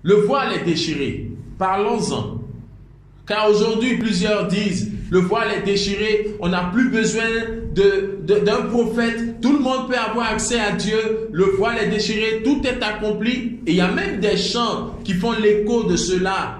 Le voile est déchiré. Parlons-en. Car aujourd'hui, plusieurs disent, le voile est déchiré, on n'a plus besoin d'un prophète, tout le monde peut avoir accès à Dieu, le voile est déchiré, tout est accompli. Et il y a même des chants qui font l'écho de cela.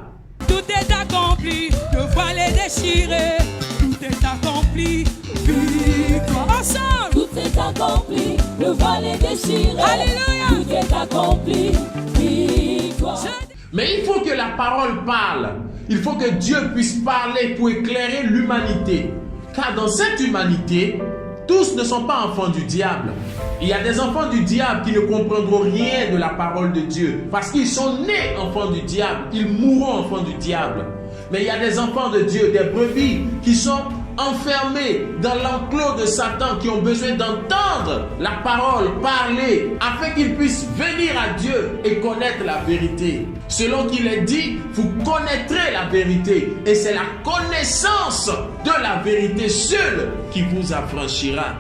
Tout est accompli, le voile est déchiré, tout est accompli, victoire ensemble. Tout est accompli, le voile est déchiré. Alléluia. Tout est accompli, victoire. Mais il faut que la parole parle. Il faut que Dieu puisse parler pour éclairer l'humanité. Car dans cette humanité, tous ne sont pas enfants du diable. Il y a des enfants du diable qui ne comprendront rien de la parole de Dieu. Parce qu'ils sont nés enfants du diable. Ils mourront enfants du diable. Mais il y a des enfants de Dieu, des brebis, qui sont enfermés dans l'enclos de Satan, qui ont besoin d'entendre la parole parler, afin qu'ils puissent venir à Dieu et connaître la vérité. Selon qu'il est dit, vous connaîtrez la vérité, et c'est la connaissance de la vérité seule qui vous affranchira.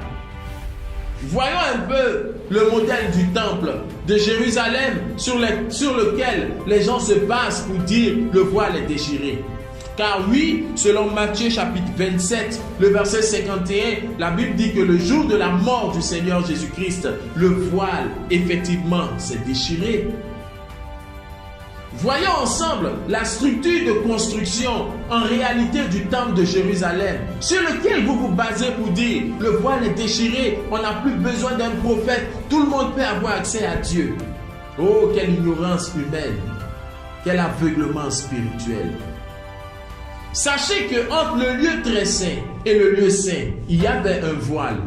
Voyons un peu le modèle du temple de Jérusalem sur lequel les gens se basent pour dire le voile est déchiré. Car oui, selon Matthieu chapitre 27, le verset 51, la Bible dit que le jour de la mort du Seigneur Jésus-Christ, le voile, effectivement, s'est déchiré. Voyons ensemble la structure de construction en réalité du temple de Jérusalem, sur lequel vous vous basez pour dire le voile est déchiré, on n'a plus besoin d'un prophète, tout le monde peut avoir accès à Dieu. Oh, quelle ignorance humaine, quel aveuglement spirituel. Sachez que entre le lieu très saint et le lieu saint, il y avait un voile.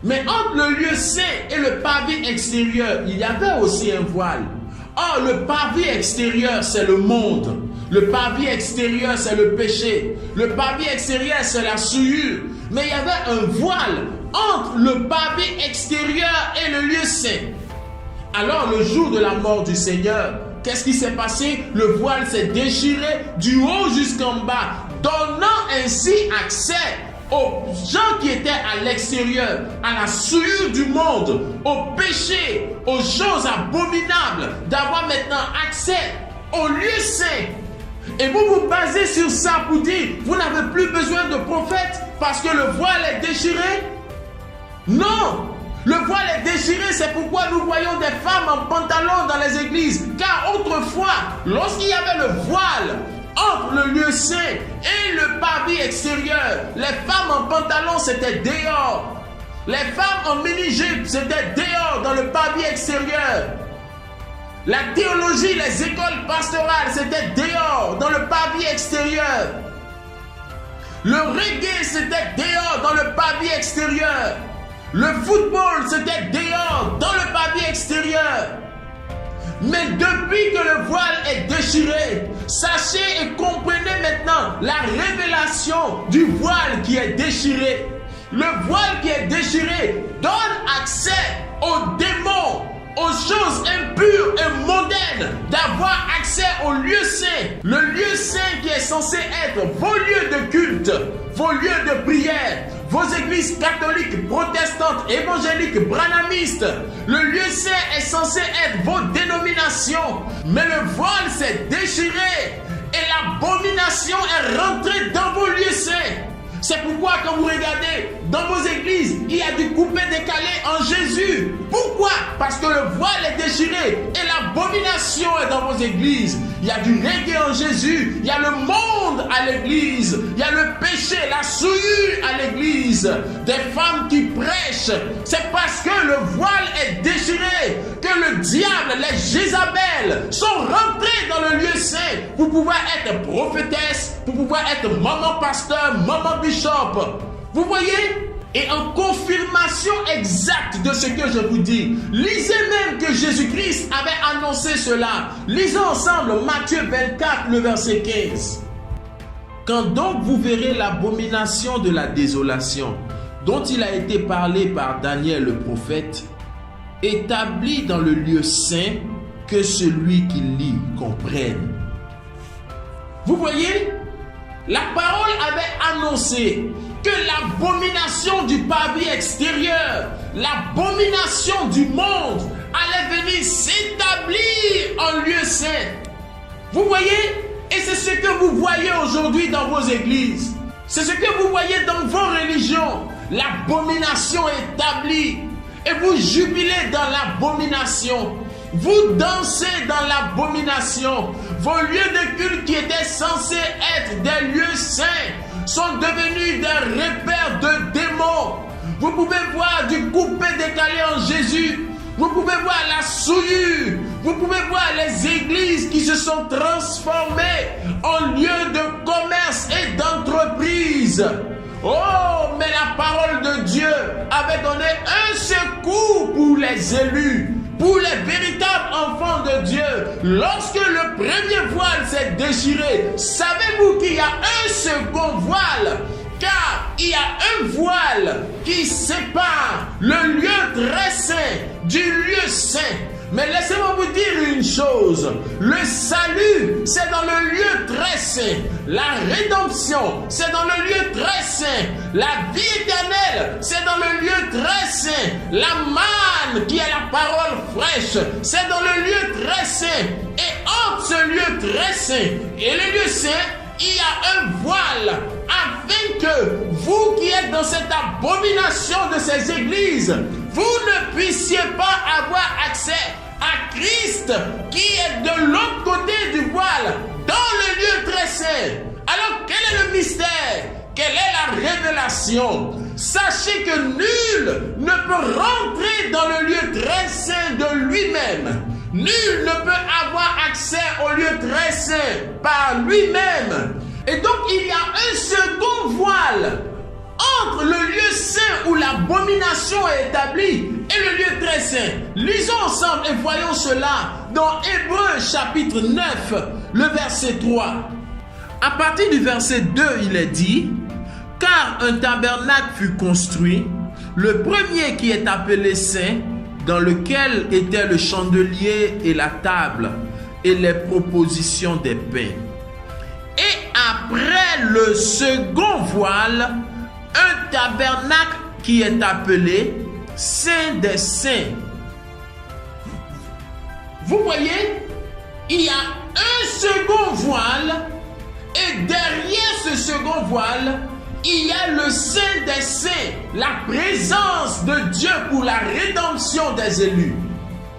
Mais entre le lieu saint et le pavé extérieur, il y avait aussi un voile. Or, le pavé extérieur, c'est le monde. Le pavé extérieur, c'est le péché. Le pavé extérieur, c'est la souillure. Mais il y avait un voile entre le pavé extérieur et le lieu saint. Alors, le jour de la mort du Seigneur, qu'est-ce qui s'est passé? Le voile s'est déchiré du haut jusqu'en bas, donnant ainsi accès aux gens qui étaient à l'extérieur, à la souillure du monde, au péché, aux choses abominables, d'avoir maintenant accès au lieu saint. Et vous vous basez sur ça pour dire, vous n'avez plus besoin de prophète parce que le voile est déchiré? Non! Le voile est déchiré, c'est pourquoi nous voyons des femmes en pantalon dans les églises. Car autrefois, lorsqu'il y avait le voile entre le lieu saint et le pavé extérieur, les femmes en pantalon c'était dehors. Les femmes en mini-jupe c'était dehors dans le pavé extérieur. La théologie, les écoles pastorales c'était dehors dans le pavé extérieur. Le reggae c'était dehors dans le pavé extérieur. Le football, c'était dehors, dans le pavé extérieur. Mais depuis que le voile est déchiré, sachez et comprenez maintenant la révélation du voile qui est déchiré. Le voile qui est déchiré donne accès aux démons, aux choses impures et mondaines, d'avoir accès au lieu saint. Le lieu saint qui est censé être vos lieux de culte, vos lieux de prière, vos églises catholiques, protestantes, évangéliques, branhamistes. Le lieu saint est censé être vos dénominations. Mais le voile s'est déchiré et l'abomination est rentrée dans vos lieux saints. C'est pourquoi quand vous regardez dans vos églises, il y a du coupé-décalé en Jésus. Pourquoi? Parce que le voile est déchiré et l'abomination est dans vos églises. Il y a du reggae en Jésus, il y a le monde à l'église, il y a le péché, la souillure à l'église, des femmes qui prêchent. C'est parce que le voile est déchiré que le diable, les Jézabel sont rentrés dans le lieu saint pour pouvoir être prophétesse, pour pouvoir être maman pasteur, maman bishop. Vous voyez? Et en confirmation exacte de ce que je vous dis, lisez même que Jésus-Christ avait annoncé cela. Lisons ensemble Matthieu 24, le verset 15. Quand donc vous verrez l'abomination de la désolation, dont il a été parlé par Daniel le prophète, établi dans le lieu saint, que celui qui lit comprenne. Vous voyez? La parole avait annoncé que l'abomination du pavé extérieur, l'abomination du monde allait venir s'établir en lieu saint. Vous voyez? Et c'est ce que vous voyez aujourd'hui dans vos églises. C'est ce que vous voyez dans vos religions. L'abomination établie. Et vous jubilez dans l'abomination. Vous dansez dans l'abomination. Vos lieux de culte qui étaient censés être des lieux saints sont devenus des repères de démons. Vous pouvez voir du coupé-décalé en Jésus. Vous pouvez voir la souillure. Vous pouvez voir les églises qui se sont transformées en lieux de commerce et d'entreprise. Oh, mais la parole de Dieu avait donné un secours pour les élus, pour les véritables enfants de Dieu. Lorsque le premier voile s'est déchiré, savez-vous qu'il y a un second voile? Car il y a un voile qui sépare le lieu très saint du lieu saint. Mais laissez-moi vous dire une chose. Le salut, c'est dans le lieu très saint. La rédemption, c'est dans le lieu très saint. La vie éternelle, c'est dans le lieu très saint. La manne, qui est la parole fraîche, c'est dans le lieu très saint. Et entre ce lieu très saint et le lieu saint, il y a un voile, afin que vous qui êtes dans cette abomination de ces églises, vous ne puissiez pas avoir accès à Christ qui est de l'autre côté du voile, dans le lieu très saint. Alors quel est le mystère? Quelle est la révélation? Sachez que nul ne peut rentrer dans le lieu très saint de lui-même. Nul ne peut avoir accès au lieu très saint par lui-même. Et donc il y a un second voile entre le lieu saint où l'abomination est établie et le lieu très saint. Lisons ensemble et voyons cela dans Hébreux chapitre 9, le verset 3. À partir du verset 2, il est dit: car un tabernacle fut construit, le premier qui est appelé saint, dans lequel étaient le chandelier et la table et les propositions des pains. Et après le second voile, un tabernacle qui est appelé Saint des Saints. Vous voyez, il y a un second voile et derrière ce second voile, il y a le Saint des Saints, la présence de Dieu pour la rédemption des élus.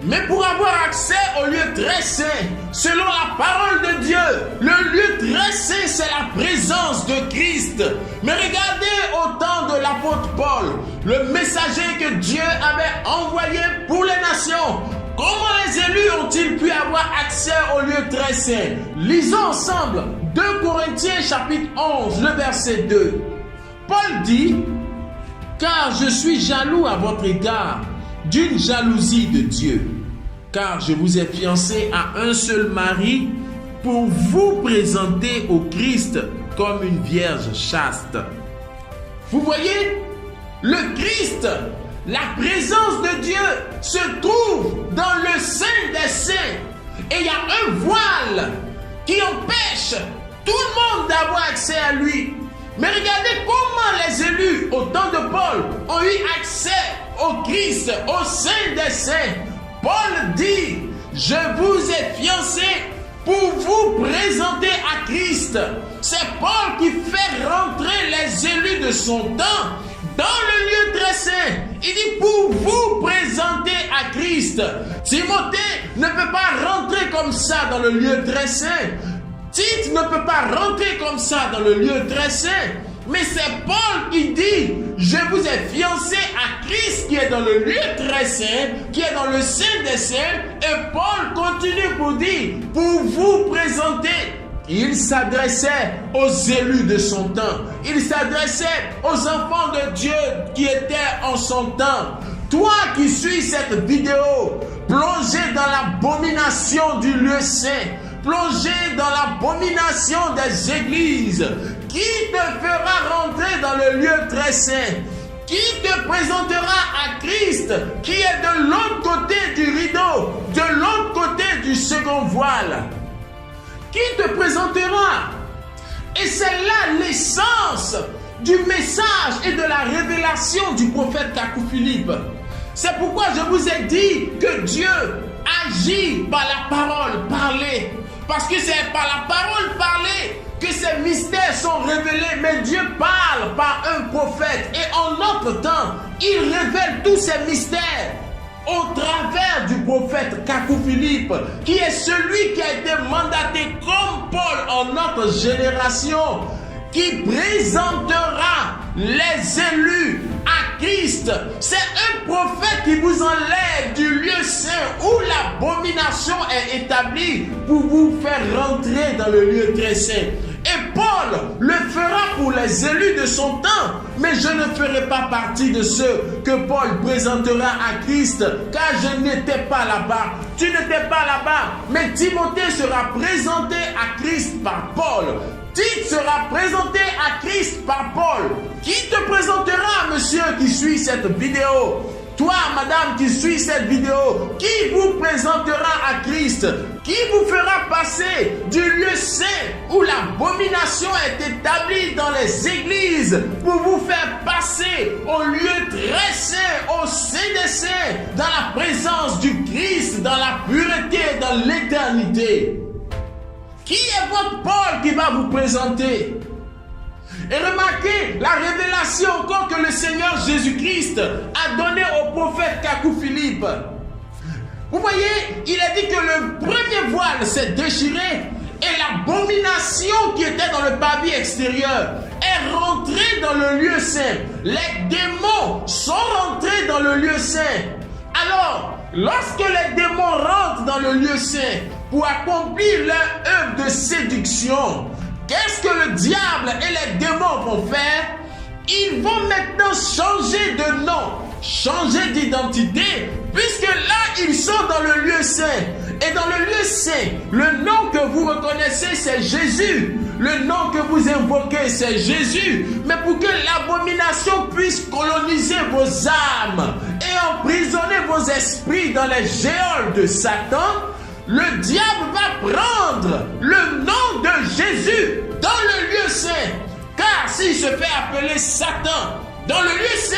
Mais pour avoir accès au lieu très saint, selon la parole de Dieu, le lieu très saint, c'est la présence de Christ. Mais regardez au temps de l'apôtre Paul, le messager que Dieu avait envoyé pour les nations. Comment les élus ont-ils pu avoir accès au lieu très saint? Lisons ensemble 2 Corinthiens chapitre 11, le verset 2. Paul dit: car je suis jaloux à votre égard d'une jalousie de Dieu, car je vous ai fiancé à un seul mari pour vous présenter au Christ comme une vierge chaste. Vous voyez, le Christ, la présence de Dieu se trouve dans le Saint des Saints. Et il y a un voile qui empêche tout le monde d'avoir accès à lui. Mais regardez comment les élus au temps de Paul ont eu accès au Christ, au Saint des Saints. Paul dit: je vous ai fiancé pour vous présenter à Christ. C'est Paul qui fait rentrer les élus de son temps dans le lieu très saint. Il dit: pour vous présenter à Christ. Timothée ne peut pas rentrer comme ça dans le lieu très saint. Tite ne peut pas rentrer comme ça dans le lieu très saint. Mais c'est Paul qui dit: je vous ai fiancé à Christ qui est dans le lieu très saint, qui est dans le Saint des Saints. Et Paul continue pour dire: pour vous présenter. Il s'adressait aux élus de son temps. Il s'adressait aux enfants de Dieu qui étaient en son temps. Toi qui suis cette vidéo, plongé dans l'abomination du lieu saint, plongé dans l'abomination des églises, qui te fera rentrer dans le lieu très saint? Qui te présentera à Christ qui est de l'autre côté du rideau, de l'autre côté du second voile? Qui te présentera? Et c'est là l'essence du message et de la révélation du prophète Kakou Philippe. C'est pourquoi je vous ai dit que Dieu agit par la parole parlée. Parce que c'est par la parole parlée que ces mystères sont révélés. Mais Dieu parle par un prophète. Et en notre temps, il révèle tous ces mystères au travers du prophète Kakou Philippe, qui est celui qui a été mandaté comme Paul en notre génération, qui présentera les élus à Christ. C'est un prophète qui vous enlève du lieu saint où l'abomination est établie pour vous faire rentrer dans le lieu très saint. Et Paul le fera pour les élus de son temps. Mais je ne ferai pas partie de ceux que Paul présentera à Christ, car je n'étais pas là-bas. Tu n'étais pas là-bas. Mais Timothée sera présenté à Christ par Paul. Tite sera présenté à Christ par Paul. Qui te présentera, monsieur qui suit cette vidéo? Toi, madame qui suit cette vidéo, qui vous présentera à Christ? Qui vous fera passer du lieu saint où l'abomination est établie dans les églises pour vous faire passer au lieu très saint, au saint des saints, dans la présence du Christ, dans la pureté, dans l'éternité? Qui est votre Paul qui va vous présenter? Et remarquez la révélation encore que le Seigneur Jésus-Christ a donnée au prophète Kakou Philippe. Vous voyez, il a dit que le premier voile s'est déchiré et l'abomination qui était dans le pavis extérieur est rentrée dans le lieu saint. Les démons sont rentrés dans le lieu saint. Alors, lorsque les démons rentrent dans le lieu saint pour accomplir leur œuvre de séduction, qu'est-ce que le diable et les démons vont faire? Ils vont maintenant changer de nom, changer d'identité, puisque là, ils sont dans le lieu saint. Et dans le lieu saint, le nom que vous reconnaissez, c'est Jésus. Le nom que vous invoquez, c'est Jésus. Mais pour que l'abomination puisse coloniser vos âmes et emprisonner vos esprits dans les géoles de Satan, le diable va prendre le nom de Jésus dans le lieu saint. Car s'il se fait appeler Satan dans le lieu saint,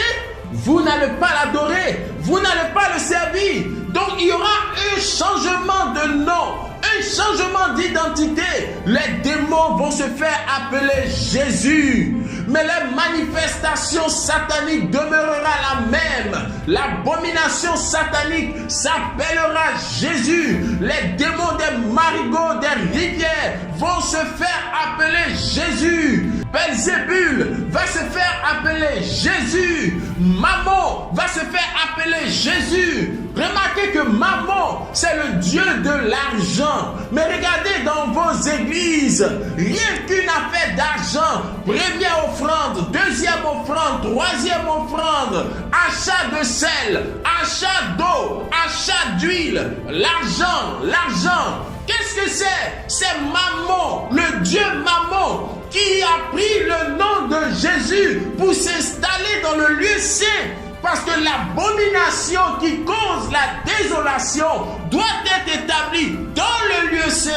vous n'allez pas l'adorer, vous n'allez pas le servir. Donc il y aura un changement de nom, un changement d'identité. Les démons vont se faire appeler Jésus. Mais la manifestation satanique demeurera la même. L'abomination satanique s'appellera Jésus. Les démons des marigots, des rivières vont se faire appeler Jésus. Belzébul va se faire appeler Jésus. Mammon va se faire appeler Jésus. Remarquez que Mammon, c'est le dieu de l'argent. Mais regardez dans vos églises, rien qu'une affaire d'argent, première offrande, deuxième offrande, troisième offrande, achat de sel, achat d'eau, achat d'huile, l'argent. Qu'est-ce que c'est? C'est Mammon, le dieu Mammon, qui a pris le nom de Jésus pour s'installer dans le lieu saint. Parce que l'abomination qui cause la désolation doit être établie dans le lieu saint.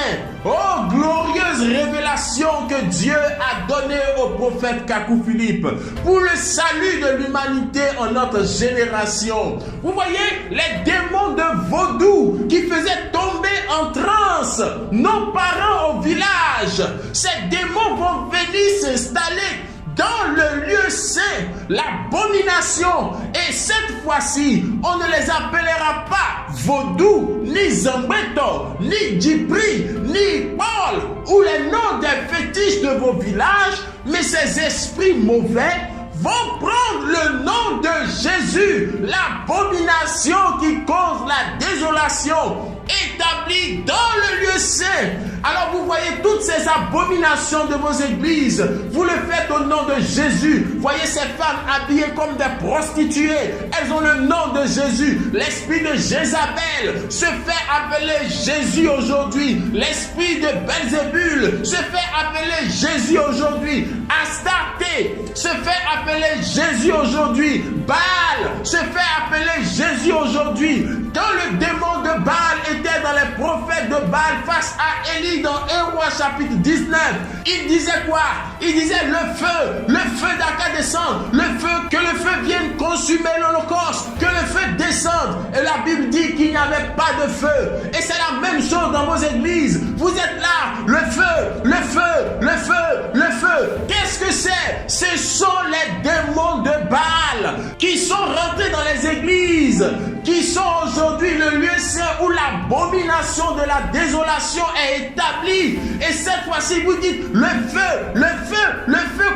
Oh, glorieuse révélation que Dieu a donnée au prophète Kakou Philippe pour le salut de l'humanité en notre génération. Vous voyez, les démons de vaudou qui faisaient tomber en transe nos parents au village, ces démons vont venir s'installer dans le lieu saint, l'abomination. Et cette fois-ci, on ne les appellera pas vaudou, ni Zambreto, ni Djibri, ni Paul, ou les noms des fétiches de vos villages, mais ces esprits mauvais vont prendre le nom de Jésus, l'abomination qui cause la désolation, établie dans le lieu saint. Alors vous voyez toutes ces abominations de vos églises, vous le faites au nom de Jésus. Voyez ces femmes habillées comme des prostituées, elles ont le nom de Jésus. L'esprit de Jézabel se fait appeler Jésus aujourd'hui. L'esprit de Belzébul se fait appeler Jésus aujourd'hui. Astarté se fait appeler Jésus aujourd'hui. Baal se fait appeler Jésus aujourd'hui. Quand le démon de Baal était dans les prophètes de Baal face à Élie dans 1 Roi chapitre 19, il disait quoi? Il disait le feu d'Aka descende, que le feu vienne consumer l'Holocauste, que le feu descende. Et la Bible dit qu'il n'y avait pas de feu. Et c'est la même chose dans vos églises. Vous êtes là, le feu. Qu'est-ce que c'est? Ce sont les démons de Baal qui sont rentrés dans les églises, qui sont aujourd'hui le lieu saint où l'abomination de la désolation est établie. Et cette fois-ci, vous dites le feu,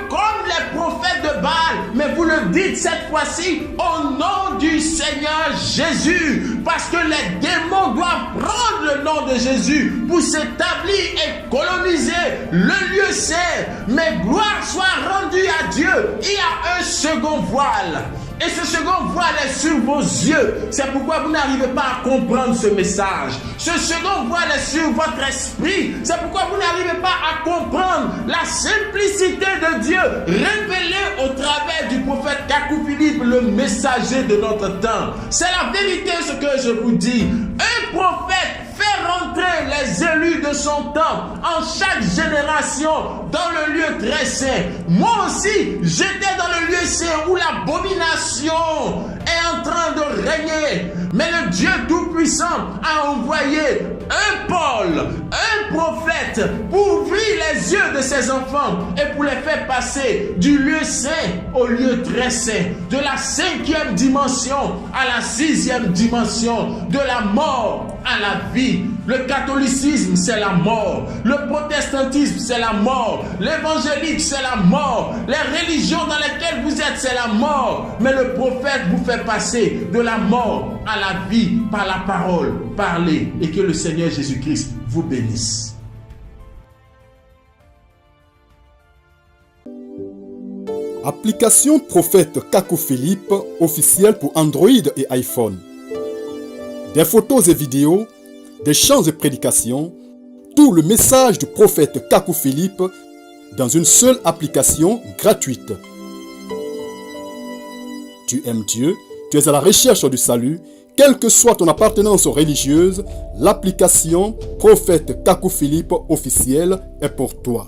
comme les prophètes de Baal. Mais vous le dites cette fois-ci au nom du Seigneur Jésus. Parce que les démons doivent prendre le nom de Jésus pour s'établir et coloniser le lieu saint. Mais gloire soit rendue à Dieu. Il y a un second voile. Et ce second voile est sur vos yeux. C'est pourquoi vous n'arrivez pas à comprendre ce message. Ce second voile est sur votre esprit. C'est pourquoi vous n'arrivez pas à comprendre la simplicité de Dieu révélée au travers du prophète Kakou Philippe, le messager de notre temps. C'est la vérité ce que je vous dis. Un prophète fait rentrer les élus de son temps en chaque génération dans le lieu très saint. Moi aussi, j'étais dans le lieu saint où l'abomination est en train de régner. Mais le Dieu Tout-Puissant a envoyé un Paul, un prophète, pour ouvrir les yeux de ses enfants et pour les faire passer du lieu saint au lieu très saint, de la 5e dimension à la 6e dimension, de la mort à la vie. Le catholicisme, c'est la mort. Le protestantisme, c'est la mort. L'évangélique, c'est la mort. Les religions dans lesquelles vous êtes, c'est la mort. Mais le prophète vous fait passer de la mort à la vie par la parole. Parlez et que le Seigneur Jésus-Christ vous bénisse. Application Prophète Kakou Philippe officielle pour Android et iPhone. Des photos et vidéos, des chants et prédications, tout le message du prophète Kakou Philippe dans une seule application gratuite. Tu aimes Dieu, tu es à la recherche du salut, quelle que soit ton appartenance religieuse, l'application Prophète Kakou Philippe officielle est pour toi.